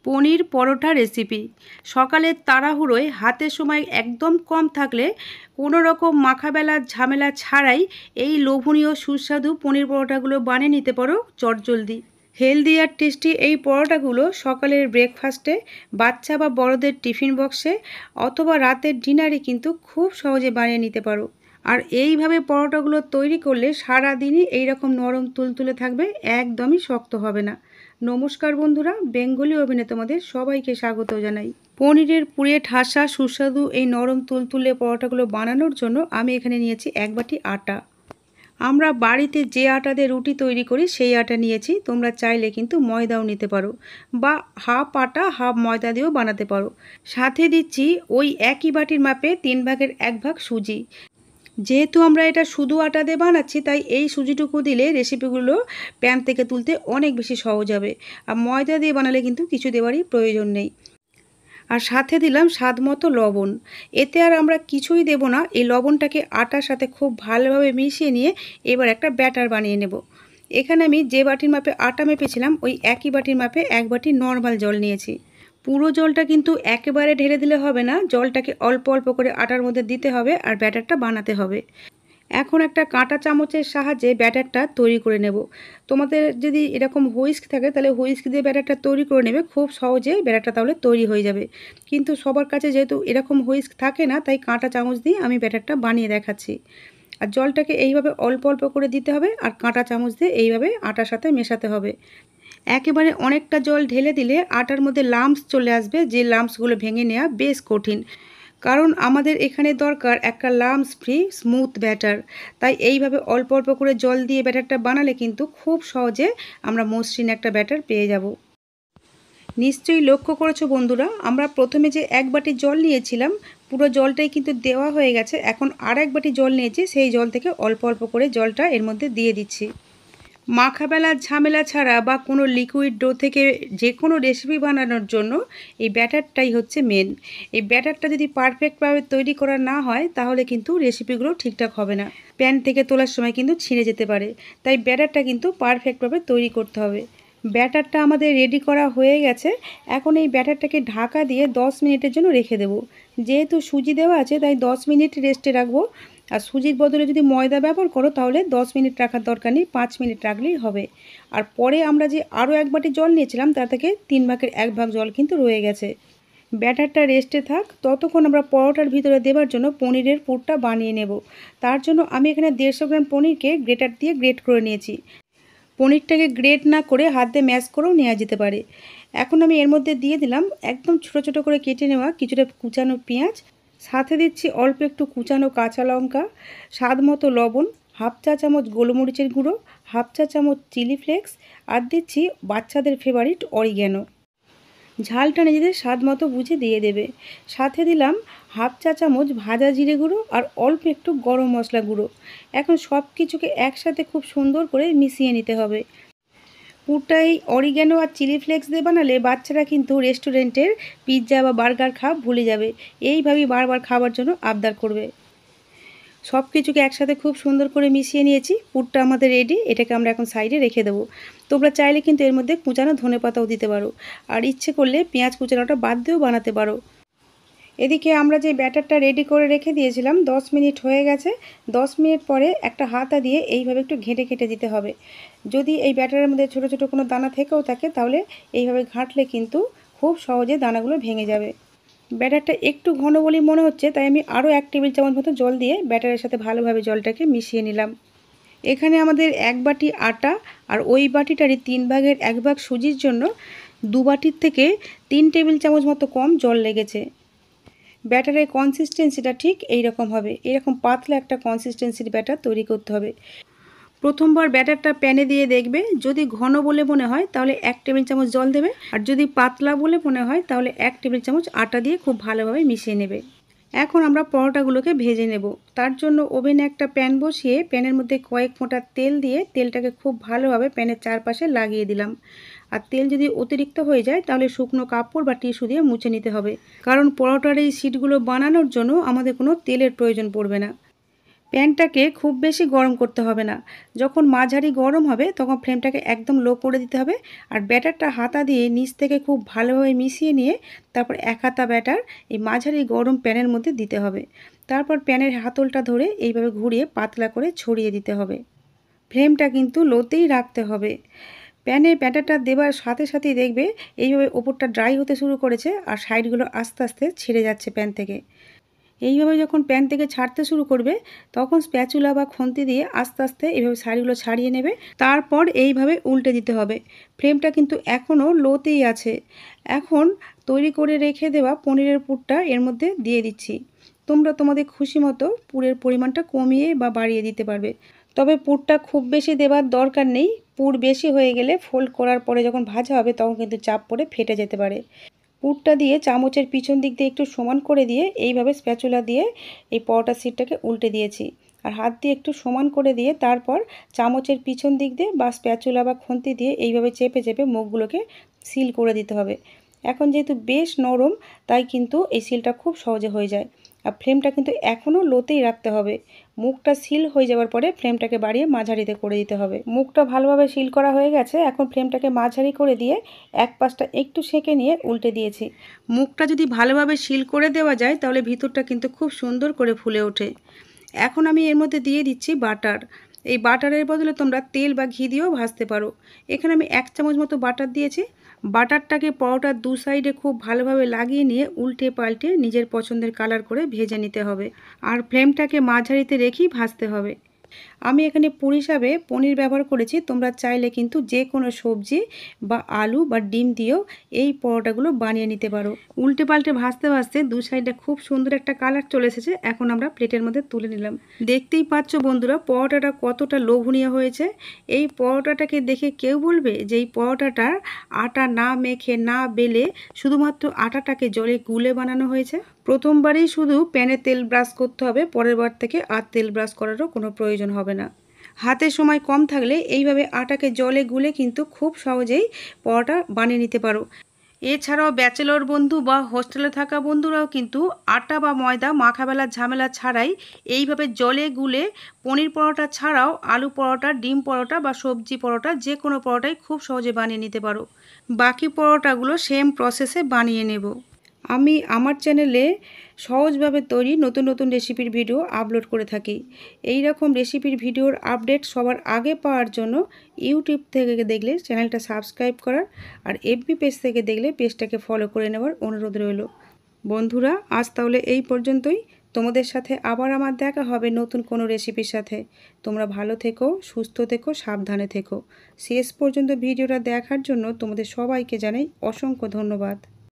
পনির পরোটা recipe. সকালের তাড়াহুড়োয় হাতের সময় একদম কম থাকলে কোনো রকম মাখাবেলার ঝামেলা ছাড়াই এই লোভনীয় সুস্বাদু পনির পরোটাগুলো বানিয়ে নিতে পারো চটজলদি। হেলদি আর টেস্টি এই পরোটাগুলো সকালের ব্রেকফাস্টে, বাচ্চা বা বড়দের টিফিন বক্সে অথবা রাতের ডিনারে কিন্তু খুব সহজে বানিয়ে নিতে পারো। আর এইভাবে পরোটাগুলো তৈরি করলে সারাদিনই এইরকম নরম তুলতুলে থাকবে, একদমই শক্ত হবে না। নমস্কার বন্ধুরা, বেঙ্গলি ওভেনে তোমাদের সবাইকে স্বাগত জানাই। পনিরের পুড়ে ঠাসা সুস্বাদু এই নরম তুলতুলে পরোটাগুলো বানানোর জন্য আমি এখানে নিয়েছি 1 বাটি আটা। আমরা বাড়িতে যে আটা দিয়ে রুটি তৈরি করি সেই আটা নিয়েছি, তোমরা চাইলে কিন্তু ময়দাও নিতে পারো বা হাফ আটা হাফ ময়দা দিয়েও বানাতে পারো। সাথে দিচ্ছি ওই একই বাটির মাপে 3 ভাগের 1 ভাগ সুজি। যেহেতু আমরা এটা শুধু আটা দিয়ে বানাচ্ছি, তাই এই সুজিটুকু দিলে রেসিপিগুলো প্যান থেকে তুলতে অনেক বেশি সহজ হবে। আর ময়দা দিয়ে বানালে কিন্তু কিছু দেওয়ারই প্রয়োজন নেই। আর সাথে দিলাম স্বাদ মতো লবণ। এতে আর আমরা কিছুই দেব না, এই লবণটাকে আটার সাথে খুব ভালোভাবে মিশিয়ে নিয়ে এবার একটা ব্যাটার বানিয়ে নেব। এখানে আমি যে বাটির মাপে আটা মেপেছিলাম ওই একই বাটির মাপে 1 বাটি নর্মাল জল নিয়েছি। পুরো জলটা কিন্তু একেবারে ঢেলে দিলে হবে না, জলটাকে অল্প অল্প করে আটার মধ্যে দিতে হবে আর ব্যাটারটা বানাতে হবে। এখন একটা কাঁটা চামচের সাহায্যে ব্যাটারটা তৈরি করে নেব। তোমাদের যদি এরকম হুইস্ক থাকে তাহলে হুইস্ক দিয়ে ব্যাটারটা তৈরি করে নেবে, খুব সহজে ব্যাটারটা তাহলে তৈরি হয়ে যাবে। কিন্তু সবার কাছে যেহেতু এরকম হুইস্ক থাকে না, তাই কাঁটা চামচ দিয়ে আমি ব্যাটারটা বানিয়ে দেখাচ্ছি। আর জলটাকে এইভাবে অল্প অল্প করে দিতে হবে আর কাঁটা চামচ দিয়ে এইভাবে আটার সাথে মেশাতে হবে। একেবারে অনেকটা জল ঢেলে দিলে আটার মধ্যে লাম্পস চলে আসবে, যে লাম্পসগুলো ভেঙে নেওয়া বেশ কঠিন। কারণ আমাদের এখানে দরকার একটা লাম্পস ফ্রি স্মুথ ব্যাটার। তাই এইভাবে অল্প অল্প করে জল দিয়ে ব্যাটারটা বানালে কিন্তু খুব সহজে আমরা মসৃণ একটা ব্যাটার পেয়ে যাব। নিশ্চয়ই লক্ষ্য করেছো বন্ধুরা, আমরা প্রথমে যে 1 বাটি জল নিয়েছিলাম পুরো জলটাই কিন্তু দেওয়া হয়ে গেছে। এখন আর 1 বাটি জল নিয়েছি, সেই জল থেকে অল্প অল্প করে জলটা এর মধ্যে দিয়ে দিচ্ছি। মাখাবেলার ঝামেলা ছাড়া বা কোনো লিকুইড ডো থেকে যে কোনো রেসিপি বানানোর জন্য এই ব্যাটারটাই হচ্ছে মেন। এই ব্যাটারটা যদি পারফেক্টভাবে তৈরি করা না হয় তাহলে কিন্তু রেসিপিগুলো ঠিকঠাক হবে না, প্যান থেকে তোলার সময় কিন্তু ছিঁড়ে যেতে পারে। তাই ব্যাটারটা কিন্তু পারফেক্টভাবে তৈরি করতে হবে। ব্যাটারটা আমাদের রেডি করা হয়ে গেছে। এখন এই ব্যাটারটাকে ঢাকা দিয়ে 10 মিনিটের জন্য রেখে দেব। যেহেতু সুজি দেওয়া আছে তাই 10 মিনিট রেস্টে রাখবো। আর সুজির বদলে যদি ময়দা ব্যবহার করো তাহলে 10 মিনিট রাখার দরকার নেই, 5 মিনিট রাখলেই হবে। আর পরে আমরা যে আরও 1 বাটি জল নিয়েছিলাম তা থেকে 3 ভাগের 1 ভাগ জল কিন্তু রয়ে গেছে। ব্যাটারটা রেস্টে থাক, ততক্ষণ আমরা পরোটার ভিতরে দেওয়ার জন্য পনিরের পুরটা বানিয়ে নেব। তার জন্য আমি এখানে 150 গ্রাম পনিরকে গ্রেটার দিয়ে গ্রেট করে নিয়েছি। পনিরটাকে গ্রেট না করে হাত দিয়ে ম্যাশ করেও নেওয়া যেতে পারে। এখন আমি এর মধ্যে দিয়ে দিলাম একদম ছোটো ছোটো করে কেটে নেওয়া কিছুটা কুচানো পেঁয়াজ, সাথে দিচ্ছি অল্প একটু কুচানো কাঁচা লঙ্কা, স্বাদ মতো লবণ, হাফ চা চামচ গোলমরিচের গুঁড়ো, হাফ চা চামচ চিলি ফ্লেক্স, আর দিচ্ছি বাচ্চাদের ফেভারিট অরিগ্যানো। ঝালটা নিজেদের স্বাদ মতো বুঝে দিয়ে দেবে। সাথে দিলাম হাফ চা চামচ ভাজা জিরে গুঁড়ো আর অল্প একটু গরম মশলা গুঁড়ো। এখন সব কিছুকে একসাথে খুব সুন্দর করে মিশিয়ে নিতে হবে। পুরটা এই অরিগ্যানো আর চিলি ফ্লেক্স দিয়ে বানালে বাচ্চারা কিন্তু রেস্টুরেন্টের পিৎজা বা বার্গার খাওয়া ভুলে যাবে, এইভাবেই বারবার খাবার জন্য আবদার করবে। সব কিছুকে একসাথে খুব সুন্দর করে মিশিয়ে নিয়েছি, পুরটা আমাদের রেডি। এটাকে আমরা এখন সাইডে রেখে দেবো। তোমরা চাইলে কিন্তু এর মধ্যে কুচানো ধনেপাতাও দিতে পারো, আর ইচ্ছে করলে পেঁয়াজ কুচানোটা বাদ দিয়েও বানাতে পারো। এদিকে আমরা যে ব্যাটারটা রেডি করে রেখে দিয়েছিলাম 10 মিনিট হয়ে গেছে। 10 মিনিট পরে একটা হাতা দিয়ে এইভাবে একটু ঘেঁটে ঘেঁটে দিতে হবে। যদি এই ব্যাটারের মধ্যে ছোটো ছোটো কোনো দানা থেকেও থাকে তাহলে এইভাবে ঘাঁটলে কিন্তু খুব সহজে দানাগুলো ভেঙে যাবে। ব্যাটারটা একটু ঘন বলেই মনে হচ্ছে, তাই আমি আরও 1 টেবিল চামচ মতো জল দিয়ে ব্যাটারের সাথে ভালোভাবে জলটাকে মিশিয়ে নিলাম। এখানে আমাদের 1 বাটি আটা আর ওই বাটিটারই 3 ভাগের 1 ভাগ সুজির জন্য 2 বাটির থেকে 3 টেবিল চামচ মতো কম জল লেগেছে। ব্যাটারের কনসিস্টেন্সিটা ঠিক এই রকম হবে, এরকম পাতলা একটা কনসিস্টেন্সির ব্যাটার তৈরি করতে হবে। প্রথমবার ব্যাটারটা প্যানে দিয়ে দেখবে, যদি ঘন বলে মনে হয় তাহলে 1 টেবিল চামচ জল দেবে, আর যদি পাতলা বলে মনে হয় তাহলে 1 টেবিল চামচ আটা দিয়ে খুব ভালোভাবে মিশিয়ে নেবে। এখন আমরা পরোটাগুলোকে ভেজে নেব। তার জন্য ওভেনে একটা প্যান বসিয়ে প্যানের মধ্যে কয়েক ফোঁটা তেল দিয়ে তেলটাকে খুব ভালোভাবে প্যানের চারপাশে লাগিয়ে দিলাম। আর তেল যদি অতিরিক্ত হয়ে যায় তাহলে শুকনো কাপড় বা টিস্যু দিয়ে মুছে নিতে হবে, কারণ পরোটার এই শিটগুলো বানানোর জন্য আমাদের কোনো তেলের প্রয়োজন পড়বে না। প্যানটাকে খুব বেশি গরম করতে হবে না। যখন মাঝারি গরম হবে তখন ফ্লেমটাকে একদম লো করে দিতে হবে। আর ব্যাটারটা হাতা দিয়ে নিচ থেকে খুব ভালোভাবে মিশিয়ে নিয়ে তারপর এক হাতা ব্যাটার এই মাঝারি গরম প্যানের মধ্যে দিতে হবে। তারপর প্যানের হাতলটা ধরে এইভাবে ঘুরিয়ে পাতলা করে ছড়িয়ে দিতে হবে। ফ্লেমটা কিন্তু লোতেই রাখতে হবে। প্যানে ব্যাটারটা দেওয়ার সাথে সাথেই দেখবে এইভাবে ওপরটা ড্রাই হতে শুরু করেছে আর সাইডগুলো আস্তে আস্তে ছেড়ে যাচ্ছে প্যান থেকে। এইভাবে যখন প্যান থেকে ছাড়তে শুরু করবে তখন স্প্যাচুলা বা খুন্তি দিয়ে আস্তে আস্তে এইভাবে সাইডগুলো ছাড়িয়ে নেবে। তারপর এইভাবে উল্টে দিতে হবে। ফ্লেমটা কিন্তু এখনও লোতেই আছে। এখন তৈরি করে রেখে দেওয়া পনিরের পুরটা এর মধ্যে দিয়ে দিচ্ছি। তোমরা তোমাদের খুশি মতো পুরের পরিমাণটা কমিয়ে বা বাড়িয়ে দিতে পারবে। তবে পুরটা খুব বেশি দেওয়ার দরকার নেই। পুর বেশি হয়ে গেলে ফোল্ড করার পরে যখন ভাজা হবে তখন কিন্তু চাপ পড়ে ফেটে যেতে পারে। পুরটা দিয়ে চামচের পিছন দিক দিয়ে একটু সমান করে দিয়ে এইভাবে স্প্যাচুলা দিয়ে এই পরোটা শিটটাকে উল্টে দিয়েছি। আর হাত দিয়ে একটু সমান করে দিয়ে তারপর চামচের পিছন দিক দিয়ে বা স্প্যাচুলা বা খুন্তি দিয়ে এইভাবে চেপে চেপে মুখগুলোকে সিল করে দিতে হবে। এখন যেহেতু বেশ নরম তাই কিন্তু এই সিলটা খুব সহজে হয়ে যায়। আর ফ্লেমটা কিন্তু এখনও লোতেই রাখতে হবে। মুখটা সিল হয়ে যাওয়ার পরে ফ্লেমটাকে বাড়িয়ে মাঝারিতে করে দিতে হবে। মুখটা ভালোভাবে সিল করা হয়ে গেছে। এখন ফ্লেমটাকে মাঝারি করে দিয়ে এক পাশটা একটু সেঁকে নিয়ে উল্টে দিয়েছি। মুখটা যদি ভালোভাবে সিল করে দেওয়া যায় তাহলে ভিতরটা কিন্তু খুব সুন্দর করে ফুলে ওঠে। এখন আমি এর মধ্যে দিয়ে দিচ্ছি বাটার। এই বাটারের বদলে তোমরা তেল বা ঘি দিয়েও ভাজতে পারো। এখানে আমি 1 চামচ মতো বাটার দিয়েছি। বাটারটাকে পরোটার দু সাইডে খুব ভালোভাবে লাগিয়ে নিয়ে উল্টে পাল্টে নিজের পছন্দের কালার করে ভেজে নিতে হবে। আর ফ্লেমটাকে মাঝারিতে রেখেই ভাজতে হবে। আমি এখানে পুর হিসাবে পনির ব্যবহার করেছি। তোমরা চাইলে কিন্তু যে কোনো সবজি বা আলু বা ডিম দিয়েও এই পরোটাগুলো বানিয়ে নিতে পারো। উল্টে পাল্টে ভাজতে ভাজতে দু সাইডে খুব সুন্দর একটা কালার চলে এসেছে। এখন আমরা প্লেটের মধ্যে তুলে নিলাম। দেখতেই পাচ্ছ বন্ধুরা পরোটাটা কতটা লোভনীয় হয়েছে। এই পরোটাটাকে দেখে কেউ বলবে যে এই পরোটাটার আটা না মেখে না বেলে শুধুমাত্র আটাটাকে জলে গুলে বানানো হয়েছে। প্রথমবারেই শুধু প্যানে তেল ব্রাশ করতে হবে, পরের বার থেকে আর তেল ব্রাশ করারও কোনো প্রয়োজন হবে না। হাতে সময় কম থাকলে এইভাবে আটাকে জলে গুলে কিন্তু খুব সহজেই পরোটা বানিয়ে নিতে পারো। এছাড়াও ব্যাচেলর বন্ধু বা হোস্টেলে থাকা বন্ধুরাও কিন্তু আটা বা ময়দা মাখাবেলার ঝামেলা ছাড়াই এইভাবে জলে গুলে পনির পরোটা ছাড়াও আলু পরোটা, ডিম পরোটা বা সবজি পরোটা যে কোনো পরোটাই খুব সহজে বানিয়ে নিতে পারো। বাকি পরোটাগুলো সেম প্রসেসে বানিয়ে নেব। আমি আমার চ্যানেলে সহজভাবে তৈরি নতুন নতুন রেসিপির ভিডিও আপলোড করে থাকি। এই রকম রেসিপির ভিডিওর আপডেট সবার আগে পাওয়ার জন্য ইউটিউব থেকে দেখলে চ্যানেলটা সাবস্ক্রাইব করার আর এফবি পেজ থেকে দেখলে পেজটাকে ফলো করে নেওয়ার অনুরোধ রইল। বন্ধুরা আজ তাহলে এই পর্যন্তই। তোমাদের সাথে আবার আমার দেখা হবে নতুন কোনো রেসিপির সাথে। তোমরা ভালো থেকো, সুস্থ থেকো, সাবধানে থেকো। শেষ পর্যন্ত ভিডিওটা দেখার জন্য তোমাদের সবাইকে জানাই অসংখ্য ধন্যবাদ।